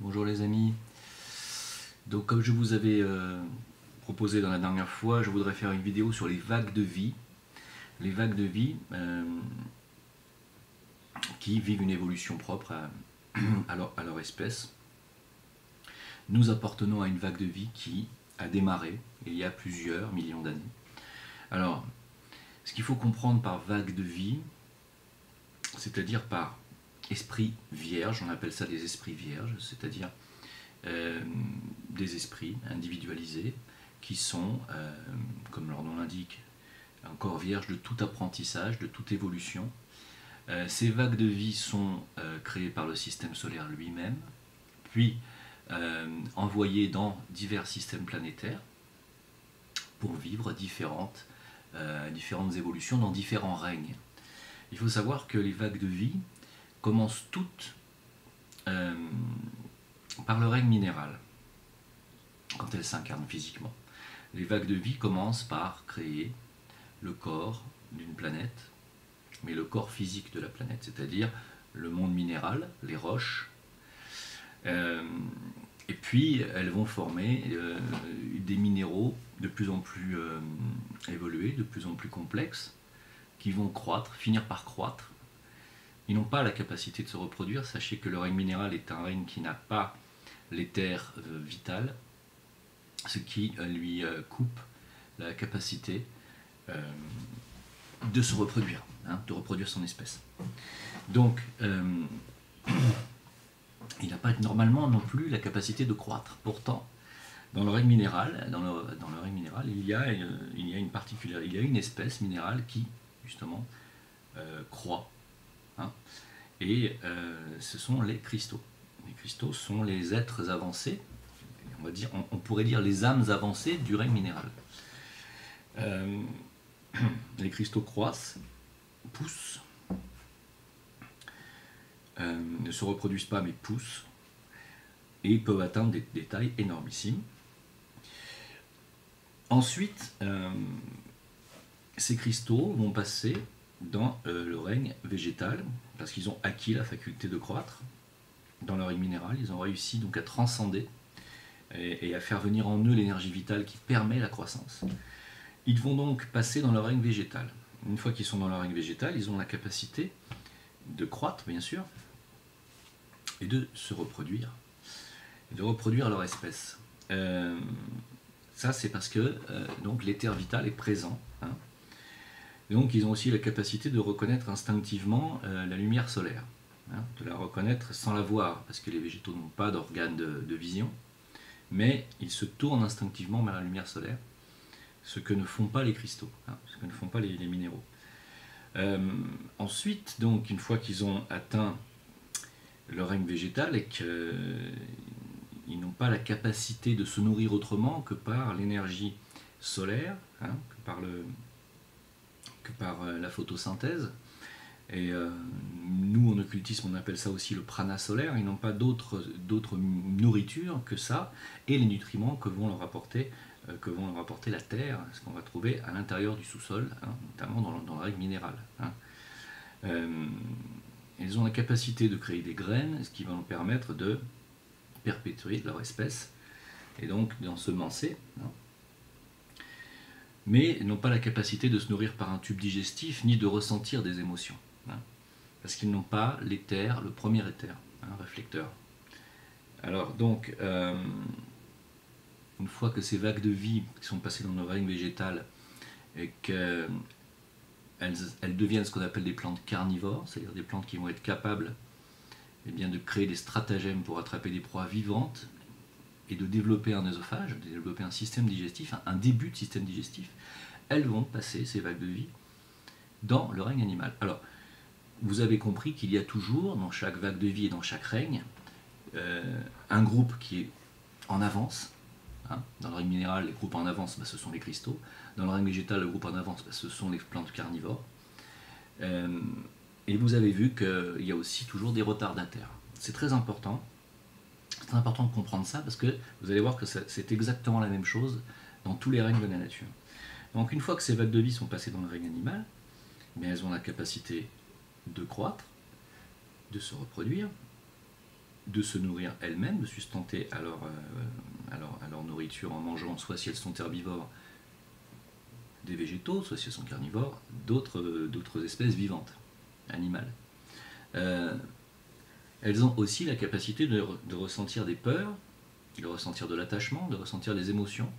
Bonjour les amis. Donc comme je vous avais proposé dans la dernière fois, je voudrais faire une vidéo sur les vagues de vie. Les vagues de vie qui vivent une évolution propre à leur espèce. Nous appartenons à une vague de vie qui a démarré il y a plusieurs millions d'années. Alors, ce qu'il faut comprendre par vague de vie, c'est-à-dire par esprit vierge, on appelle ça des esprits vierges, c'est-à-dire des esprits individualisés qui sont, comme leur nom l'indique, encore vierges de tout apprentissage, de toute évolution. Ces vagues de vie sont créées par le système solaire lui-même, puis envoyées dans divers systèmes planétaires pour vivre différentes évolutions dans différents règnes. Il faut savoir que les vagues de vie commencent toutes par le règne minéral, quand elles s'incarnent physiquement. Les vagues de vie commencent par créer le corps d'une planète, mais le corps physique de la planète, c'est-à-dire le monde minéral, les roches, et puis elles vont former des minéraux de plus en plus évolués, de plus en plus complexes, qui vont croître, finir par croître. Ils n'ont pas la capacité de se reproduire. Sachez que le règne minéral est un règne qui n'a pas l'éther vital, ce qui lui coupe la capacité de se reproduire, de reproduire son espèce. Donc, il n'a pas normalement non plus la capacité de croître. Pourtant, dans le règne minéral, il y a une particularité, il y a une espèce minérale qui, justement, croît. Et ce sont les cristaux. Les cristaux sont les êtres avancés, on pourrait dire les âmes avancées du règne minéral. Les cristaux croissent, poussent, ne se reproduisent pas mais poussent, et peuvent atteindre des tailles énormissimes. Ensuite, ces cristaux vont passer dans le règne végétal, parce qu'ils ont acquis la faculté de croître. Dans le règne minéral, ils ont réussi donc à transcender et à faire venir en eux l'énergie vitale qui permet la croissance. Ils vont donc passer dans le règne végétal. Une fois qu'ils sont dans le règne végétal, ils ont la capacité de croître, bien sûr, et de se reproduire, et de reproduire leur espèce. Ça, c'est parce que donc l'éther vital est présent. Donc, ils ont aussi la capacité de reconnaître instinctivement la lumière solaire, de la reconnaître sans la voir, parce que les végétaux n'ont pas d'organes de vision, mais ils se tournent instinctivement vers la lumière solaire, ce que ne font pas les cristaux, ce que ne font pas les minéraux. Ensuite, donc, une fois qu'ils ont atteint le règne végétal et qu'ils n'ont pas la capacité de se nourrir autrement que par l'énergie solaire, que par la photosynthèse, et nous en occultisme on appelle ça aussi le prana solaire. Ils n'ont pas d'autre nourriture que ça et les nutriments que vont leur apporter la terre, ce qu'on va trouver à l'intérieur du sous-sol, notamment dans le règne minéral. Ils ont la capacité de créer des graines, ce qui va leur permettre de perpétuer leur espèce et donc d'ensemencer, mais n'ont pas la capacité de se nourrir par un tube digestif ni de ressentir des émotions, parce qu'ils n'ont pas l'éther, le premier éther, réflecteur. Alors donc, une fois que ces vagues de vie qui sont passées dans le règne végétal et qu'elles deviennent ce qu'on appelle des plantes carnivores, c'est-à-dire des plantes qui vont être capables de créer des stratagèmes pour attraper des proies vivantes et de développer un œsophage, de développer un système digestif, un début de système digestif, elles vont passer, ces vagues de vie, dans le règne animal. Alors, vous avez compris qu'il y a toujours, dans chaque vague de vie et dans chaque règne, un groupe qui est en avance. Dans le règne minéral, les groupes en avance, ce sont les cristaux. Dans le règne végétal, le groupe en avance, ce sont les plantes carnivores. Et vous avez vu qu'il y a aussi toujours des retardataires. C'est très important. C'est très important de comprendre ça, parce que vous allez voir que c'est exactement la même chose dans tous les règnes de la nature. Donc une fois que ces vagues de vie sont passées dans le règne animal, elles ont la capacité de croître, de se reproduire, de se nourrir elles-mêmes, de sustenter à leur nourriture en mangeant, soit si elles sont herbivores, des végétaux, soit si elles sont carnivores, d'autres espèces vivantes, animales. Elles ont aussi la capacité de ressentir des peurs, de ressentir de l'attachement, de ressentir des émotions,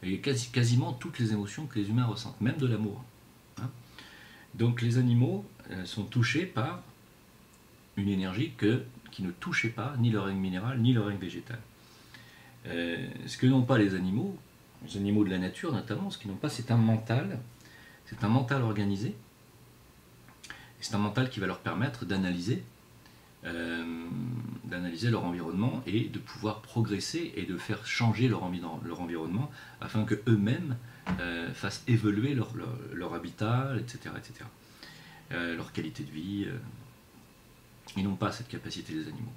et quasiment toutes les émotions que les humains ressentent, même de l'amour. Hein. Donc les animaux sont touchés par une énergie qui ne touchait pas ni le règne minéral ni le règne végétal. Ce que n'ont pas les animaux de la nature notamment, ce qu'ils n'ont pas, c'est un mental organisé, c'est un mental qui va leur permettre d'analyser leur environnement et de pouvoir progresser et de faire changer leur environnement afin que eux-mêmes fassent évoluer leur habitat, etc., leur qualité de vie. Ils n'ont pas cette capacité des animaux.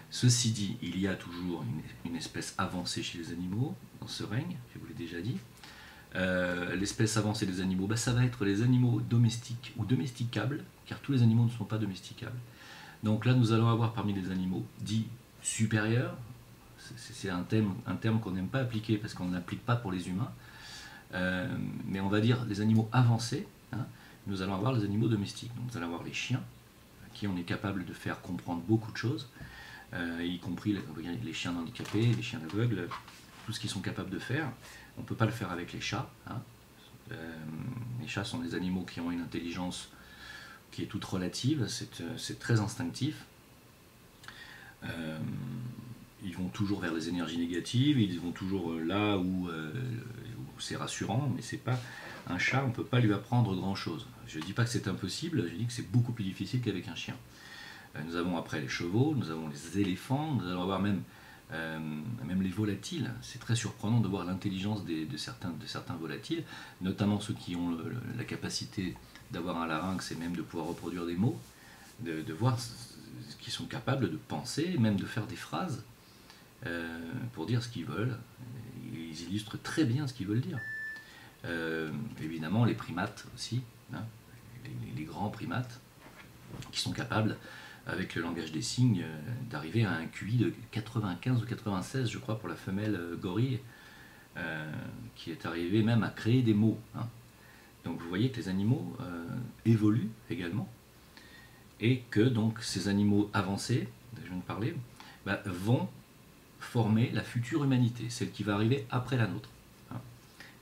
Ceci dit, il y a toujours une espèce avancée chez les animaux dans ce règne, je vous l'ai déjà dit. L'espèce avancée des animaux, ça va être les animaux domestiques ou domesticables, car tous les animaux ne sont pas domesticables. Donc là, nous allons avoir parmi les animaux dits supérieurs, c'est un terme qu'on n'aime pas appliquer parce qu'on ne l'applique pas pour les humains, mais on va dire les animaux avancés, hein, nous allons avoir les animaux domestiques. Donc nous allons avoir les chiens, à qui on est capable de faire comprendre beaucoup de choses, y compris les chiens handicapés, les chiens aveugles, tout ce qu'ils sont capables de faire. On ne peut pas le faire avec les chats. Hein. Les chats sont des animaux qui ont une intelligence qui est toute relative, c'est très instinctif. Ils vont toujours vers les énergies négatives, ils vont toujours là où c'est rassurant, mais c'est pas un chat, on ne peut pas lui apprendre grand chose. Je ne dis pas que c'est impossible, je dis que c'est beaucoup plus difficile qu'avec un chien. Nous avons après les chevaux, nous avons les éléphants, nous allons avoir même les volatiles. C'est très surprenant de voir l'intelligence de certains volatiles, notamment ceux qui ont la capacité d'avoir un larynx et même de pouvoir reproduire des mots, de voir qu'ils sont capables de penser, même de faire des phrases pour dire ce qu'ils veulent. Ils illustrent très bien ce qu'ils veulent dire. Évidemment, les primates aussi, hein, les grands primates, qui sont capables, avec le langage des signes, d'arriver à un QI de 95 ou 96, je crois, pour la femelle gorille, qui est arrivée même à créer des mots. Hein. Donc vous voyez que les animaux évoluent également, et que donc ces animaux avancés, dont je viens de parler, vont former la future humanité, celle qui va arriver après la nôtre. Hein.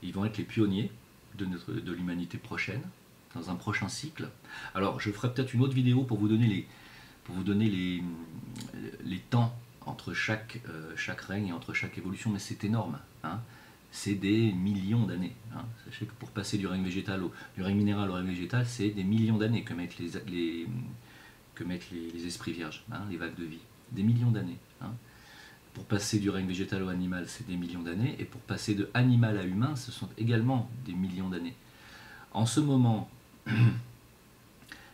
Ils vont être les pionniers de l'humanité prochaine, dans un prochain cycle. Alors je ferai peut-être une autre vidéo pour vous donner les temps entre chaque règne et entre chaque évolution, mais c'est énorme. Hein. C'est des millions d'années. Hein. Sachez que pour passer du règne minéral au règne végétal, c'est des millions d'années que mettent les esprits vierges, hein, les vagues de vie. Des millions d'années. Hein. Pour passer du règne végétal au animal, c'est des millions d'années, et pour passer de animal à humain, ce sont également des millions d'années. En ce moment,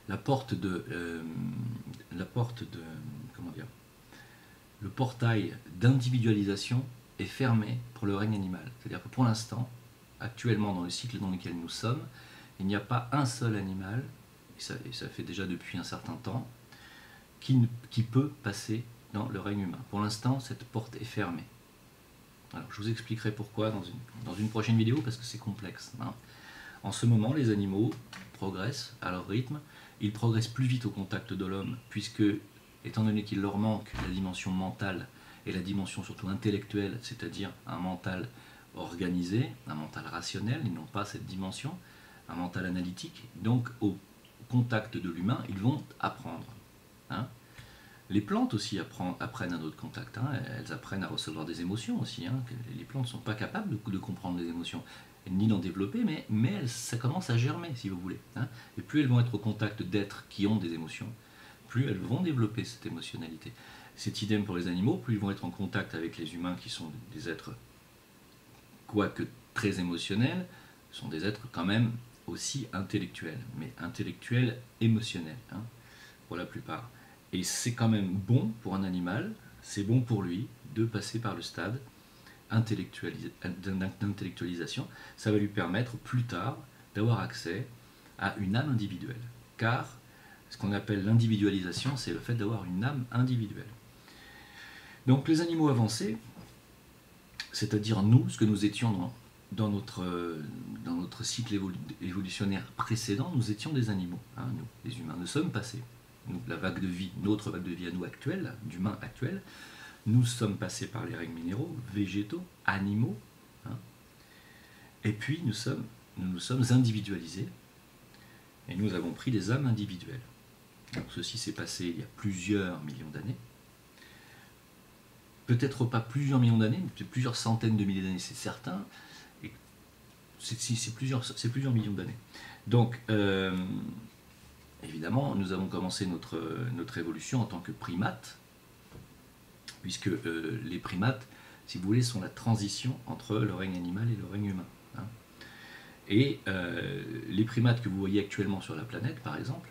le portail d'individualisation est fermé pour le règne animal. C'est-à-dire que pour l'instant, actuellement dans le cycle dans lequel nous sommes, il n'y a pas un seul animal, et ça fait déjà depuis un certain temps, qui peut passer dans le règne humain. Pour l'instant, cette porte est fermée. Alors, je vous expliquerai pourquoi dans une prochaine vidéo, parce que c'est complexe. Hein. En ce moment, les animaux progressent à leur rythme. Ils progressent plus vite au contact de l'homme, puisque, étant donné qu'il leur manque la dimension mentale et la dimension surtout intellectuelle, c'est-à-dire un mental organisé, un mental rationnel, ils n'ont pas cette dimension, un mental analytique, donc au contact de l'humain, ils vont apprendre. Hein. Les plantes aussi apprennent à notre contact, hein. Elles apprennent à recevoir des émotions aussi. Hein. Les plantes ne sont pas capables de comprendre les émotions, ni d'en développer, mais ça commence à germer, si vous voulez. Hein. Et plus elles vont être au contact d'êtres qui ont des émotions, plus elles vont développer cette émotionnalité. C'est idem pour les animaux, plus ils vont être en contact avec les humains qui sont des êtres, quoique très émotionnels, sont des êtres quand même aussi intellectuels, mais intellectuels émotionnels, hein, pour la plupart. Et c'est quand même bon pour un animal, c'est bon pour lui de passer par le stade d'intellectualisation. Ça va lui permettre plus tard d'avoir accès à une âme individuelle. Car ce qu'on appelle l'individualisation, c'est le fait d'avoir une âme individuelle. Donc les animaux avancés, c'est-à-dire nous, ce que nous étions dans notre cycle évolutionnaire précédent, nous étions des animaux, hein, nous, les humains. Nous sommes passés, nous, la vague de vie, notre vague de vie à nous actuelle, d'humains actuels, nous sommes passés par les règnes minéraux, végétaux, animaux, hein, et puis nous nous sommes individualisés, et nous avons pris des âmes individuelles. Donc ceci s'est passé il y a plusieurs millions d'années. Peut-être pas plusieurs millions d'années, mais plusieurs centaines de milliers d'années, c'est certain. C'est plusieurs millions d'années. Donc, évidemment, nous avons commencé notre évolution en tant que primates, puisque les primates, si vous voulez, sont la transition entre le règne animal et le règne humain. Hein. Et les primates que vous voyez actuellement sur la planète, par exemple,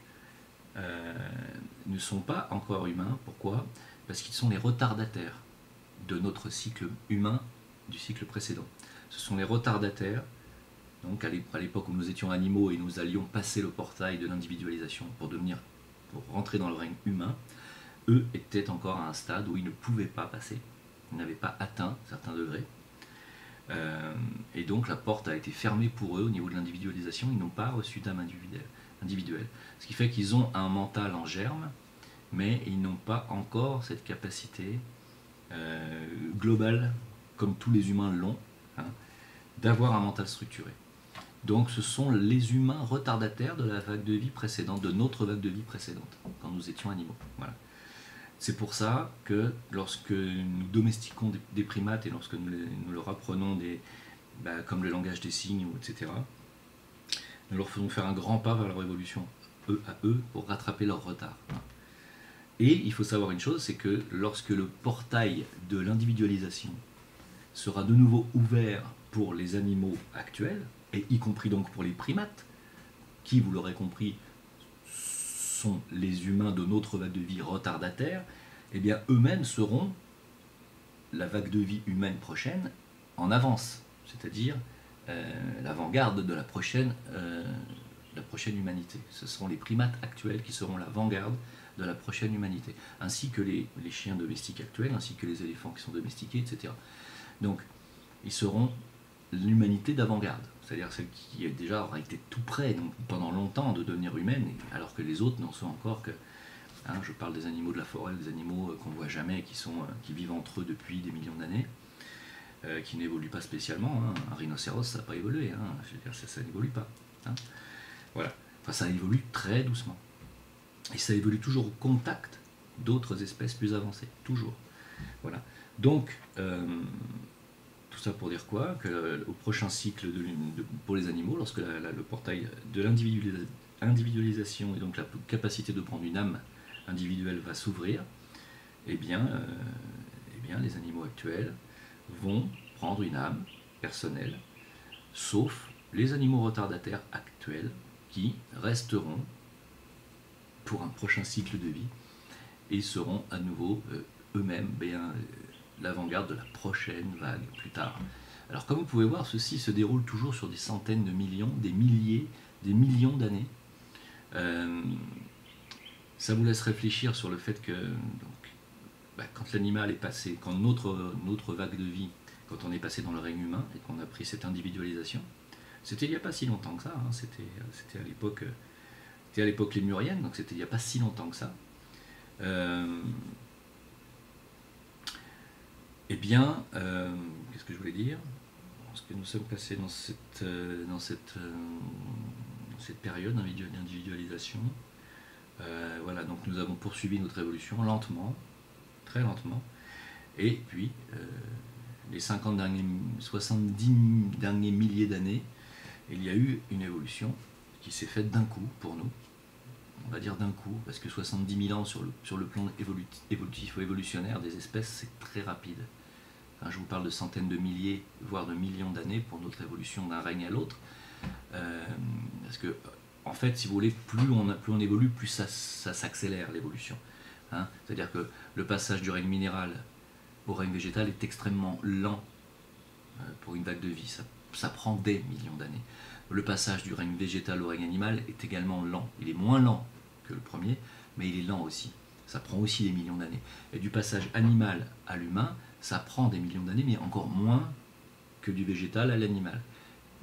ne sont pas encore humains. Pourquoi? Parce qu'ils sont les retardataires de notre cycle humain du cycle précédent. Ce sont les retardataires, donc à l'époque où nous étions animaux et nous allions passer le portail de l'individualisation pour rentrer dans le règne humain, eux étaient encore à un stade où ils ne pouvaient pas passer, ils n'avaient pas atteint certains degrés, et donc la porte a été fermée pour eux au niveau de l'individualisation, ils n'ont pas reçu d'âme individuelle. Ce qui fait qu'ils ont un mental en germe, mais ils n'ont pas encore cette capacité globale, comme tous les humains l'ont, hein, d'avoir un mental structuré. Donc ce sont les humains retardataires de la vague de vie précédente, de notre vague de vie précédente, quand nous étions animaux. Voilà. C'est pour ça que lorsque nous domestiquons des primates et lorsque nous leur apprenons comme le langage des signes, etc., nous leur faisons faire un grand pas vers leur évolution, eux à eux, pour rattraper leur retard. Et il faut savoir une chose, c'est que lorsque le portail de l'individualisation sera de nouveau ouvert pour les animaux actuels, et y compris donc pour les primates, qui, vous l'aurez compris, sont les humains de notre vague de vie retardataire, eh bien eux-mêmes seront la vague de vie humaine prochaine en avance, c'est-à-dire l'avant-garde de la prochaine humanité. Ce seront les primates actuels qui seront l'avant-garde de la prochaine humanité, ainsi que les chiens domestiques actuels, ainsi que les éléphants qui sont domestiqués, etc. Donc, ils seront l'humanité d'avant-garde, c'est-à-dire celle qui déjà aura été tout près, donc, pendant longtemps, de devenir humaine, alors que les autres n'en sont encore que... Hein, je parle des animaux de la forêt, des animaux qu'on ne voit jamais, qui vivent entre eux depuis des millions d'années, qui n'évoluent pas spécialement. Hein. Un rhinocéros, ça n'a pas évolué, hein. Je veux dire, ça n'évolue pas. Hein. Voilà. Enfin, ça évolue très doucement. Et ça évolue toujours au contact d'autres espèces plus avancées, toujours. Voilà. Donc, tout ça pour dire quoi? Que au prochain cycle pour les animaux, lorsque le portail de l'individualisation et donc la capacité de prendre une âme individuelle va s'ouvrir, eh bien, les animaux actuels vont prendre une âme personnelle, sauf les animaux retardataires actuels qui resteront pour un prochain cycle de vie et seront à nouveau eux-mêmes l'avant-garde de la prochaine vague plus tard. Alors comme vous pouvez voir, ceci se déroule toujours sur des centaines de millions, des milliers, des millions d'années. Ça vous laisse réfléchir sur le fait que quand l'animal est passé, quand notre vague de vie, quand on est passé dans le règne humain et qu'on a pris cette individualisation, c'était il n'y a pas si longtemps que ça, hein, c'était à l'époque lémurienne, donc c'était il n'y a pas si longtemps que ça. Qu'est-ce que je voulais dire? Parce que nous sommes passés dans cette période d'individualisation. Voilà, donc nous avons poursuivi notre évolution lentement, très lentement, et puis les 70 derniers milliers d'années, il y a eu une évolution qui s'est faite d'un coup pour nous. On va dire d'un coup, parce que 70 000 ans sur le plan évolutif ou évolutionnaire des espèces, c'est très rapide. Enfin, je vous parle de centaines de milliers, voire de millions d'années pour notre évolution d'un règne à l'autre. Parce que, en fait, si vous voulez, plus on évolue, plus ça s'accélère l'évolution. Hein, c'est-à-dire que le passage du règne minéral au règne végétal est extrêmement lent pour une vague de vie. Ça prend des millions d'années. Le passage du règne végétal au règne animal est également lent. Il est moins lent que le premier, mais il est lent aussi. ça prend aussi des millions d'années. Et du passage animal à l'humain, ça prend des millions d'années, mais encore moins que du végétal à l'animal.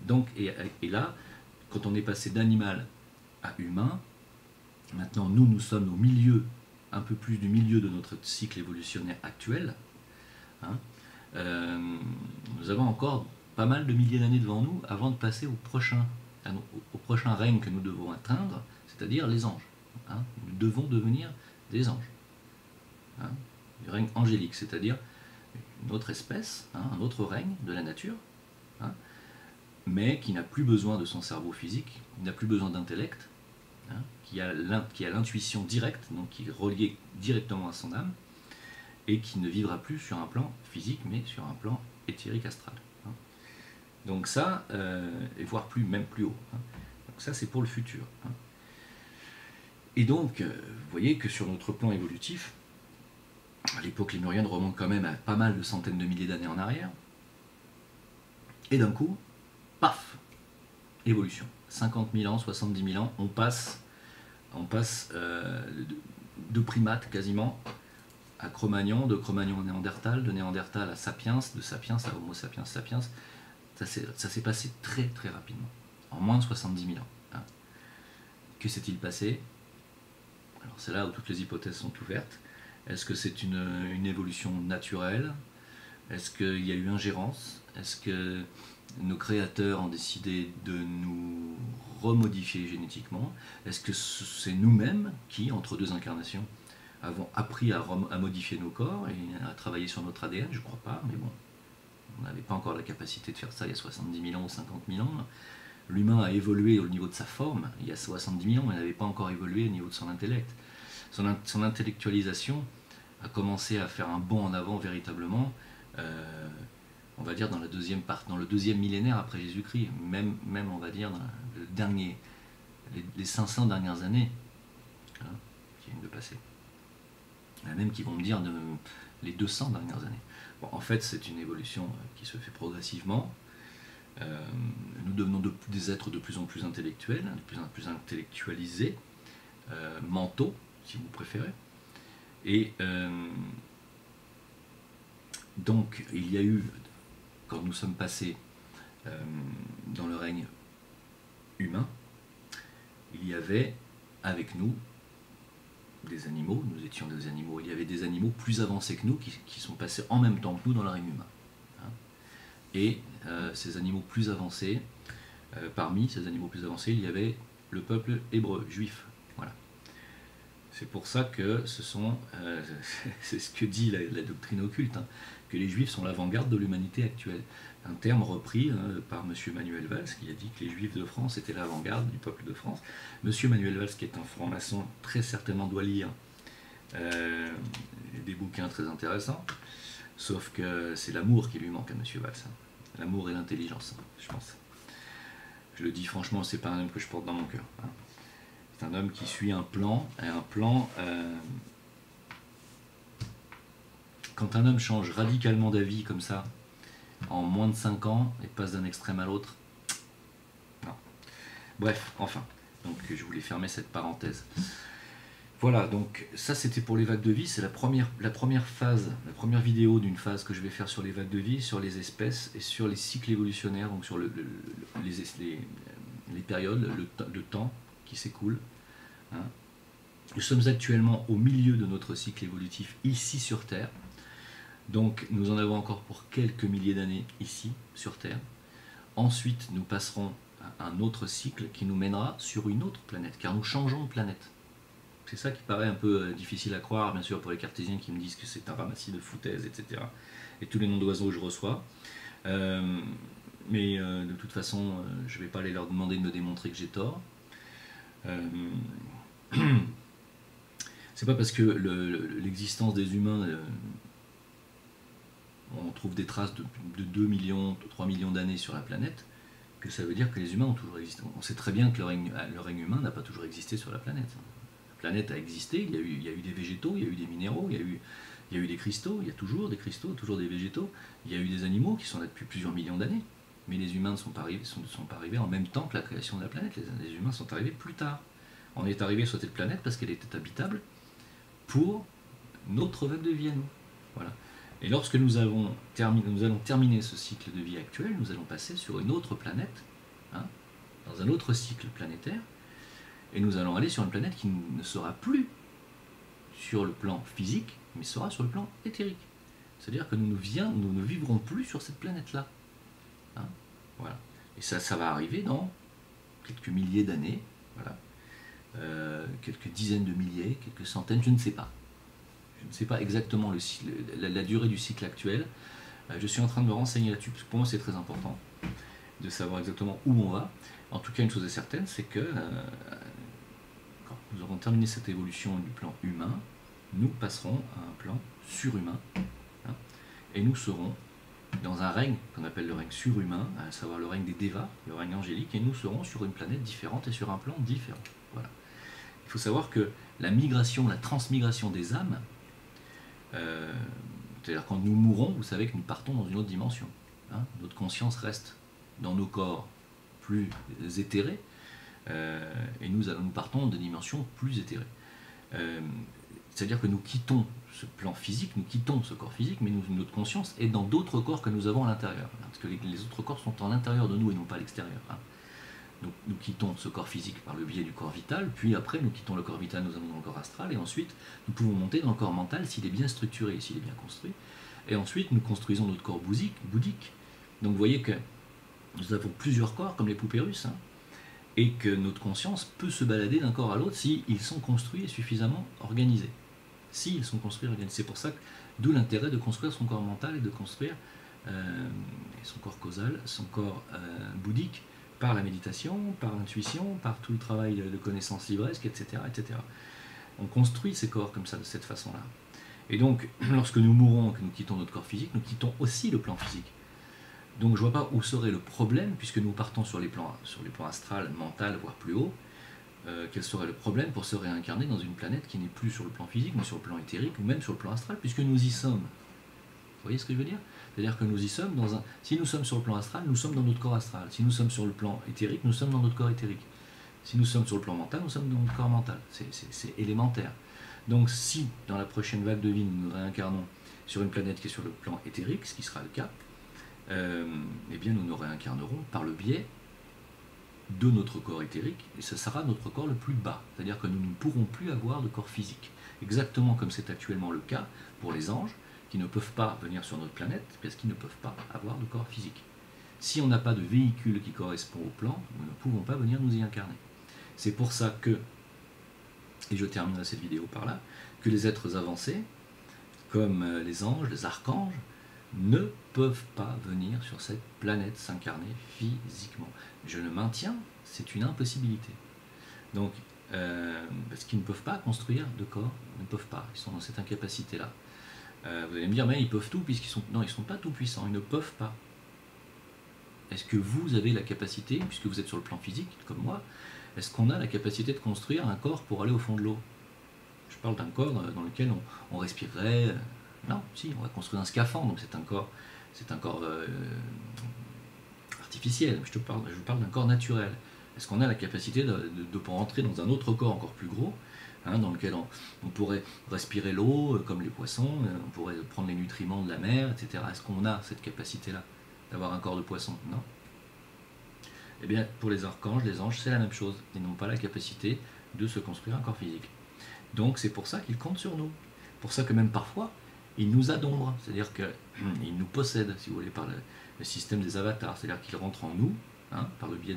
Donc, et là, quand on est passé d'animal à humain, maintenant nous sommes au milieu, un peu plus du milieu de notre cycle évolutionnaire actuel. Hein. Nous avons encore pas mal de milliers d'années devant nous avant de passer au prochain règne que nous devons atteindre, c'est-à-dire les anges. Hein. Nous devons devenir des anges. Hein. Du règne angélique, c'est-à-dire une autre espèce, hein, un autre règne de la nature, hein, mais qui n'a plus besoin de son cerveau physique, qui n'a plus besoin d'intellect, hein, qui a l'intuition directe, donc qui est reliée directement à son âme, et qui ne vivra plus sur un plan physique, mais sur un plan éthérique astral. Hein. Donc ça, et voire même plus haut. Hein. Donc ça, c'est pour le futur. Hein. Et donc, vous voyez que sur notre plan évolutif, l'époque lémurienne remonte quand même à pas mal de centaines de milliers d'années en arrière, et d'un coup, paf, évolution. 50 000 ans, 70 000 ans, on passe de primates quasiment à Cro-Magnon, de Cro-Magnon à Néandertal, de Néandertal à Sapiens, de Sapiens à Homo sapiens sapiens. Ça s'est passé très très rapidement, en moins de 70 000 ans. Hein. Que s'est-il passé? Alors c'est là où toutes les hypothèses sont ouvertes. Est-ce que c'est une évolution naturelle? Est-ce qu'il y a eu ingérence? Est-ce que nos créateurs ont décidé de nous remodifier génétiquement? Est-ce que c'est nous-mêmes qui, entre deux incarnations, avons appris à modifier nos corps et à travailler sur notre ADN? Je ne crois pas, mais bon, on n'avait pas encore la capacité de faire ça il y a 70 000 ans ou 50 000 ans. L'humain a évolué au niveau de sa forme il y a 70 000 ans, mais n'avait pas encore évolué au niveau de son intellect. Son intellectualisation a commencé à faire un bond en avant véritablement, on va dire dans le deuxième millénaire après Jésus-Christ, même on va dire dans les 500 dernières années, hein, qui viennent de passer. Il y en a même qui vont me dire les 200 dernières années. Bon, en fait, c'est une évolution qui se fait progressivement. Nous devenons des êtres de plus en plus intellectuels, de plus en plus intellectualisés, mentaux, si vous préférez. Et donc, il y a eu, quand nous sommes passés dans le règne humain, il y avait avec nous des animaux, nous étions des animaux, il y avait des animaux plus avancés que nous qui sont passés en même temps que nous dans le règne humain. Hein. Et ces animaux plus avancés, parmi ces animaux plus avancés, il y avait le peuple hébreu, juif. Voilà. C'est pour ça que c'est ce que dit la doctrine occulte, hein, que les juifs sont l'avant-garde de l'humanité actuelle. Un terme repris par M. Manuel Valls, qui a dit que les juifs de France étaient l'avant-garde du peuple de France. M. Manuel Valls, qui est un franc-maçon, très certainement doit lire des bouquins très intéressants, sauf que c'est l'amour qui lui manque à M. Valls. Hein. L'amour et l'intelligence, hein, je pense. Je le dis franchement, c'est pas un homme que je porte dans mon cœur. Hein. C'est un homme qui suit un plan, quand un homme change radicalement d'avis comme ça, en moins de 5 ans, et passe d'un extrême à l'autre, non. Bref, enfin, donc je voulais fermer cette parenthèse. Voilà, donc ça c'était pour les vagues de vie, c'est la première phase, la première vidéo d'une phase que je vais faire sur les vagues de vie, sur les espèces et sur les cycles évolutionnaires, donc sur les périodes, le temps qui s'écoule. Hein. Nous sommes actuellement au milieu de notre cycle évolutif ici sur Terre, donc nous en avons encore pour quelques milliers d'années ici sur Terre. Ensuite nous passerons à un autre cycle qui nous mènera sur une autre planète, car nous changeons de planète. C'est ça qui paraît un peu difficile à croire, bien sûr, pour les cartésiens qui me disent que c'est un ramassis de foutaises, etc. Et tous les noms d'oiseaux que je reçois. Mais de toute façon, je ne vais pas aller leur demander de me démontrer que j'ai tort. C'est pas parce que l'existence des humains, on trouve des traces de 2 millions, 3 millions d'années sur la planète, que ça veut dire que les humains ont toujours existé. On sait très bien que le règne humain n'a pas toujours existé sur la planète. La planète a existé, il y a eu des végétaux, il y a eu des minéraux, il y a eu des cristaux, il y a toujours des cristaux, toujours des végétaux, il y a eu des animaux qui sont là depuis plusieurs millions d'années, mais les humains ne sont pas arrivés en même temps que la création de la planète, les humains sont arrivés plus tard. On est arrivé sur cette planète parce qu'elle était habitable pour notre vague de vie à nous. Voilà. Et lorsque nous allons terminer ce cycle de vie actuel, nous allons passer sur une autre planète, hein, dans un autre cycle planétaire, et nous allons aller sur une planète qui ne sera plus sur le plan physique, mais sera sur le plan éthérique. C'est-à-dire que nous ne vivrons plus sur cette planète-là. Hein, voilà. Et ça va arriver dans quelques milliers d'années, voilà. Quelques dizaines de milliers, quelques centaines, je ne sais pas. Je ne sais pas exactement la durée du cycle actuel. Je suis en train de me renseigner là-dessus, parce que pour moi c'est très important de savoir exactement où on va. En tout cas, une chose est certaine, c'est que quand nous aurons terminé cette évolution du plan humain, nous passerons à un plan surhumain, hein, et nous serons dans un règne qu'on appelle le règne surhumain, à savoir le règne des Devas, le règne angélique, et nous serons sur une planète différente et sur un plan différent. Voilà. Il faut savoir que la migration, la transmigration des âmes, c'est-à-dire quand nous mourrons, vous savez que nous partons dans une autre dimension. Hein, notre conscience reste dans nos corps plus éthérés, et nous partons dans des dimensions plus éthérées. C'est-à-dire que nous quittons ce plan physique, nous quittons ce corps physique, mais notre conscience est dans d'autres corps que nous avons à l'intérieur. Parce que les autres corps sont à l'intérieur de nous et non pas à l'extérieur. Hein. Donc nous quittons ce corps physique par le biais du corps vital, puis après nous quittons le corps vital, nous allons dans le corps astral, et ensuite nous pouvons monter dans le corps mental s'il est bien structuré, s'il est bien construit. Et ensuite nous construisons notre corps bouddhique. Donc vous voyez que nous avons plusieurs corps, comme les poupées russes, hein, et que notre conscience peut se balader d'un corps à l'autre s'ils sont construits et suffisamment organisés. S'ils sont construits et organisés. C'est pour ça que, d'où l'intérêt de construire son corps mental et de construire son corps causal, son corps bouddhique, par la méditation, par l'intuition, par tout le travail de connaissance livresque, etc., etc. On construit ces corps comme ça, de cette façon-là. Et donc, lorsque nous mourons, que nous quittons notre corps physique, nous quittons aussi le plan physique. Donc je ne vois pas où serait le problème, puisque nous partons sur les plans astral, mental, voire plus haut. Quel serait le problème pour se réincarner dans une planète qui n'est plus sur le plan physique, mais sur le plan éthérique, ou même sur le plan astral, puisque nous y sommes. Vous voyez ce que je veux dire? C'est-à-dire que nous y sommes si nous sommes sur le plan astral, nous sommes dans notre corps astral. Si nous sommes sur le plan éthérique, nous sommes dans notre corps éthérique. Si nous sommes sur le plan mental, nous sommes dans notre corps mental. C'est élémentaire. Donc si, dans la prochaine vague de vie, nous nous réincarnons sur une planète qui est sur le plan éthérique, ce qui sera le cas, eh bien nous nous réincarnerons par le biais de notre corps éthérique, et ce sera notre corps le plus bas. C'est-à-dire que nous ne pourrons plus avoir de corps physique. Exactement comme c'est actuellement le cas pour les anges, qui ne peuvent pas venir sur notre planète, parce qu'ils ne peuvent pas avoir de corps physique. Si on n'a pas de véhicule qui correspond au plan, nous ne pouvons pas venir nous y incarner. C'est pour ça que, et je terminerai cette vidéo par là, que les êtres avancés, comme les anges, les archanges, ne peuvent pas venir sur cette planète s'incarner physiquement. Je le maintiens, c'est une impossibilité. Donc, parce qu'ils ne peuvent pas construire de corps, ils ne peuvent pas, ils sont dans cette incapacité-là. Vous allez me dire, mais ils peuvent tout, puisqu'ils sont... Non, ils ne sont pas tout puissants, ils ne peuvent pas. Est-ce que vous avez la capacité, puisque vous êtes sur le plan physique, comme moi, est-ce qu'on a la capacité de construire un corps pour aller au fond de l'eau? Je parle d'un corps dans lequel on respirerait... Non, si, on va construire un scaphandre, donc c'est un corps artificiel. Je parle d'un corps naturel. Est-ce qu'on a la capacité de rentrer dans un autre corps encore plus gros, hein, dans lequel on pourrait respirer l'eau comme les poissons, on pourrait prendre les nutriments de la mer, etc. Est-ce qu'on a cette capacité-là d'avoir un corps de poisson? Non. Eh bien, pour les archanges, les anges, c'est la même chose. Ils n'ont pas la capacité de se construire un corps physique. Donc c'est pour ça qu'ils comptent sur nous. Pour ça que même parfois, ils nous adombrent, c'est-à-dire qu'ils nous possèdent, si vous voulez, par le système des avatars, c'est-à-dire qu'ils rentrent en nous, hein, par le biais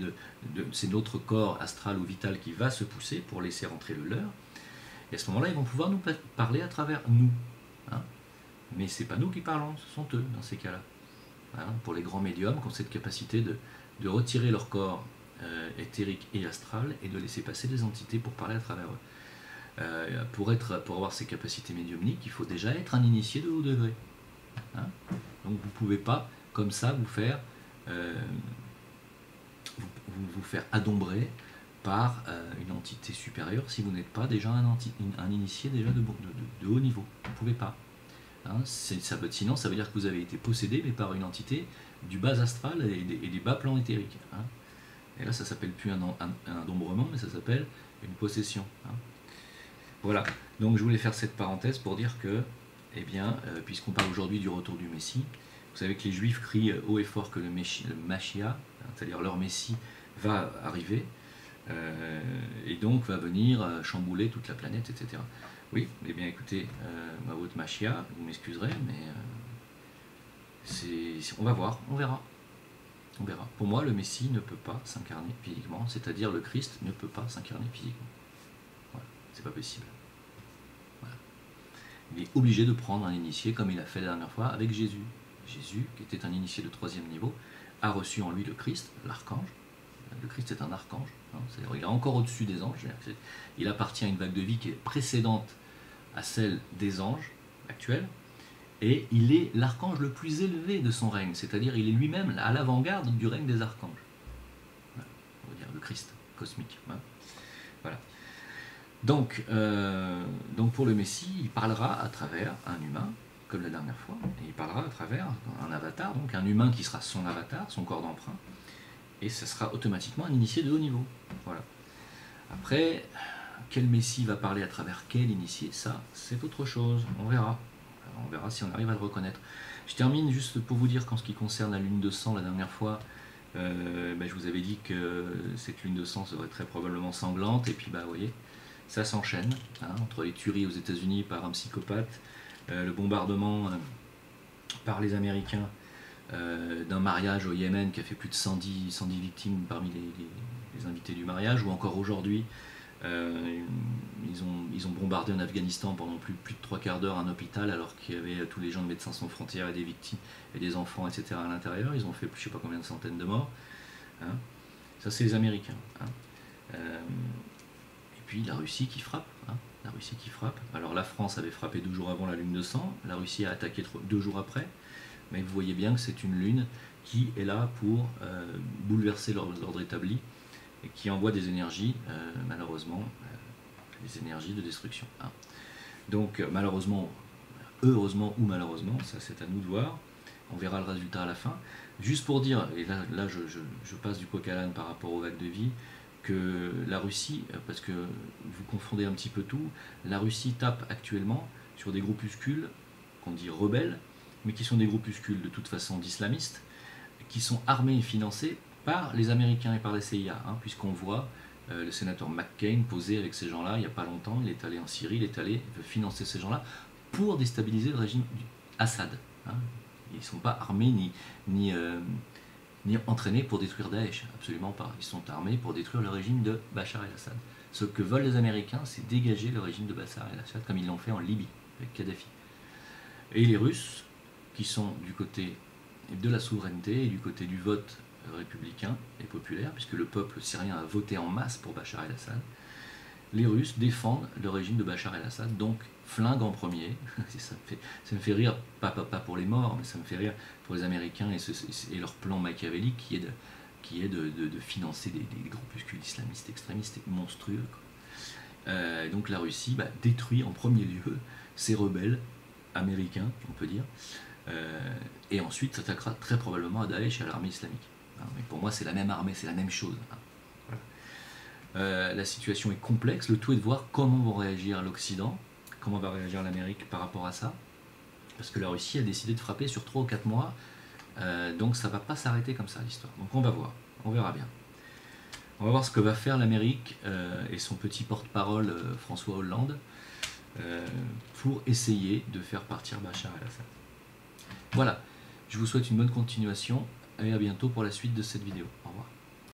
c'est notre corps astral ou vital qui va se pousser pour laisser rentrer le leur, et à ce moment-là, ils vont pouvoir nous parler à travers nous. Hein. Mais ce n'est pas nous qui parlons, ce sont eux, dans ces cas-là. Hein, pour les grands médiums qui ont cette capacité de retirer leur corps éthérique et astral et de laisser passer des entités pour parler à travers eux. Pour avoir ces capacités médiumniques, il faut déjà être un initié de haut degré. Hein, donc vous ne pouvez pas, comme ça, vous faire adombrer par une entité supérieure si vous n'êtes pas déjà un initié déjà de haut niveau. Vous ne pouvez pas. Hein, sinon, ça veut dire que vous avez été possédé mais par une entité du bas astral et des bas plans éthériques. Hein. Et là, ça ne s'appelle plus un adombrement, mais ça s'appelle une possession. Hein. Voilà, donc je voulais faire cette parenthèse pour dire que, eh bien, puisqu'on parle aujourd'hui du retour du Messie, vous savez que les Juifs crient haut et fort que le Mashiach, c'est-à-dire leur Messie, va arriver, et donc va venir chambouler toute la planète, etc. Oui, eh bien écoutez, votre Mashiach, vous m'excuserez, mais on va voir, on verra. On verra. Pour moi, le Messie ne peut pas s'incarner physiquement, c'est-à-dire le Christ ne peut pas s'incarner physiquement. Voilà, c'est pas possible. Voilà. Il est obligé de prendre un initié comme il a fait la dernière fois avec Jésus. Jésus, qui était un initié de 3e niveau, a reçu en lui le Christ, l'archange. Le Christ est un archange, hein, c'est-à-dire il est encore au-dessus des anges. Il appartient à une vague de vie qui est précédente à celle des anges actuels. Et il est l'archange le plus élevé de son règne, c'est-à-dire il est lui-même à l'avant-garde du règne des archanges. Voilà, on va dire le Christ cosmique. Hein. Voilà. Donc pour le Messie, il parlera à travers un humain, comme la dernière fois, et il parlera à travers un avatar, donc un humain qui sera son avatar, son corps d'emprunt, et ce sera automatiquement un initié de haut niveau. Voilà. Après, quel Messie va parler à travers quel initié, ça, c'est autre chose, on verra. On verra si on arrive à le reconnaître. Je termine juste pour vous dire qu'en ce qui concerne la lune de sang, la dernière fois, je vous avais dit que cette lune de sang serait très probablement sanglante, et puis vous voyez, ça s'enchaîne, hein, entre les tueries aux États-Unis par un psychopathe, le bombardement par les Américains d'un mariage au Yémen qui a fait plus de 110 victimes parmi les invités du mariage, ou encore aujourd'hui, ils ont bombardé en Afghanistan pendant plus de 3/4 d'heure un hôpital alors qu'il y avait tous les gens de Médecins Sans Frontières et des victimes et des enfants, etc. à l'intérieur. Ils ont fait je ne sais pas combien de centaines de morts. Hein. Ça, c'est les Américains. Hein. Et puis la Russie qui frappe. Hein. La Russie qui frappe. Alors la France avait frappé 2 jours avant la lune de sang. La Russie a attaqué 2 jours après. Mais vous voyez bien que c'est une lune qui est là pour bouleverser l'ordre établi et qui envoie des énergies, malheureusement, des énergies de destruction. Hein. Donc, malheureusement, heureusement ou malheureusement, ça c'est à nous de voir, on verra le résultat à la fin. Juste pour dire, et là je passe du coq à l'âne par rapport aux vagues de vie, que la Russie, parce que vous confondez un petit peu tout, la Russie tape actuellement sur des groupuscules qu'on dit rebelles, mais qui sont des groupuscules de toute façon d'islamistes, qui sont armés et financés par les Américains et par la CIA, hein, puisqu'on voit le sénateur McCain poser avec ces gens-là il n'y a pas longtemps, il est allé en Syrie, il veut financer ces gens-là pour déstabiliser le régime Assad. Hein. Ils ne sont pas armés ni entraînés pour détruire Daesh, absolument pas. Ils sont armés pour détruire le régime de Bachar el-Assad. Ce que veulent les Américains, c'est dégager le régime de Bachar el-Assad comme ils l'ont fait en Libye, avec Kadhafi. Et les Russes, qui sont du côté de la souveraineté et du côté du vote républicain et populaire, puisque le peuple syrien a voté en masse pour Bachar el-Assad, les Russes défendent le régime de Bachar el-Assad, donc flingue en premier. Ça me fait rire, pas pour les morts, mais ça me fait rire pour les Américains et leur plan machiavélique qui est de financer des groupuscules islamistes extrémistes et monstrueux. Donc la Russie détruit en premier lieu ces rebelles américains, on peut dire, et ensuite s'attaquera très probablement à Daesh et à l'armée islamique. Mais pour moi, c'est la même armée, c'est la même chose. Voilà. La situation est complexe, le tout est de voir comment vont réagir l'Occident, comment va réagir l'Amérique par rapport à ça, parce que la Russie a décidé de frapper sur 3 ou 4 mois, donc ça ne va pas s'arrêter comme ça l'histoire. Donc on va voir, on verra bien. On va voir ce que va faire l'Amérique et son petit porte-parole François Hollande pour essayer de faire partir Bachar el-Assad. Voilà, je vous souhaite une bonne continuation et à bientôt pour la suite de cette vidéo. Au revoir.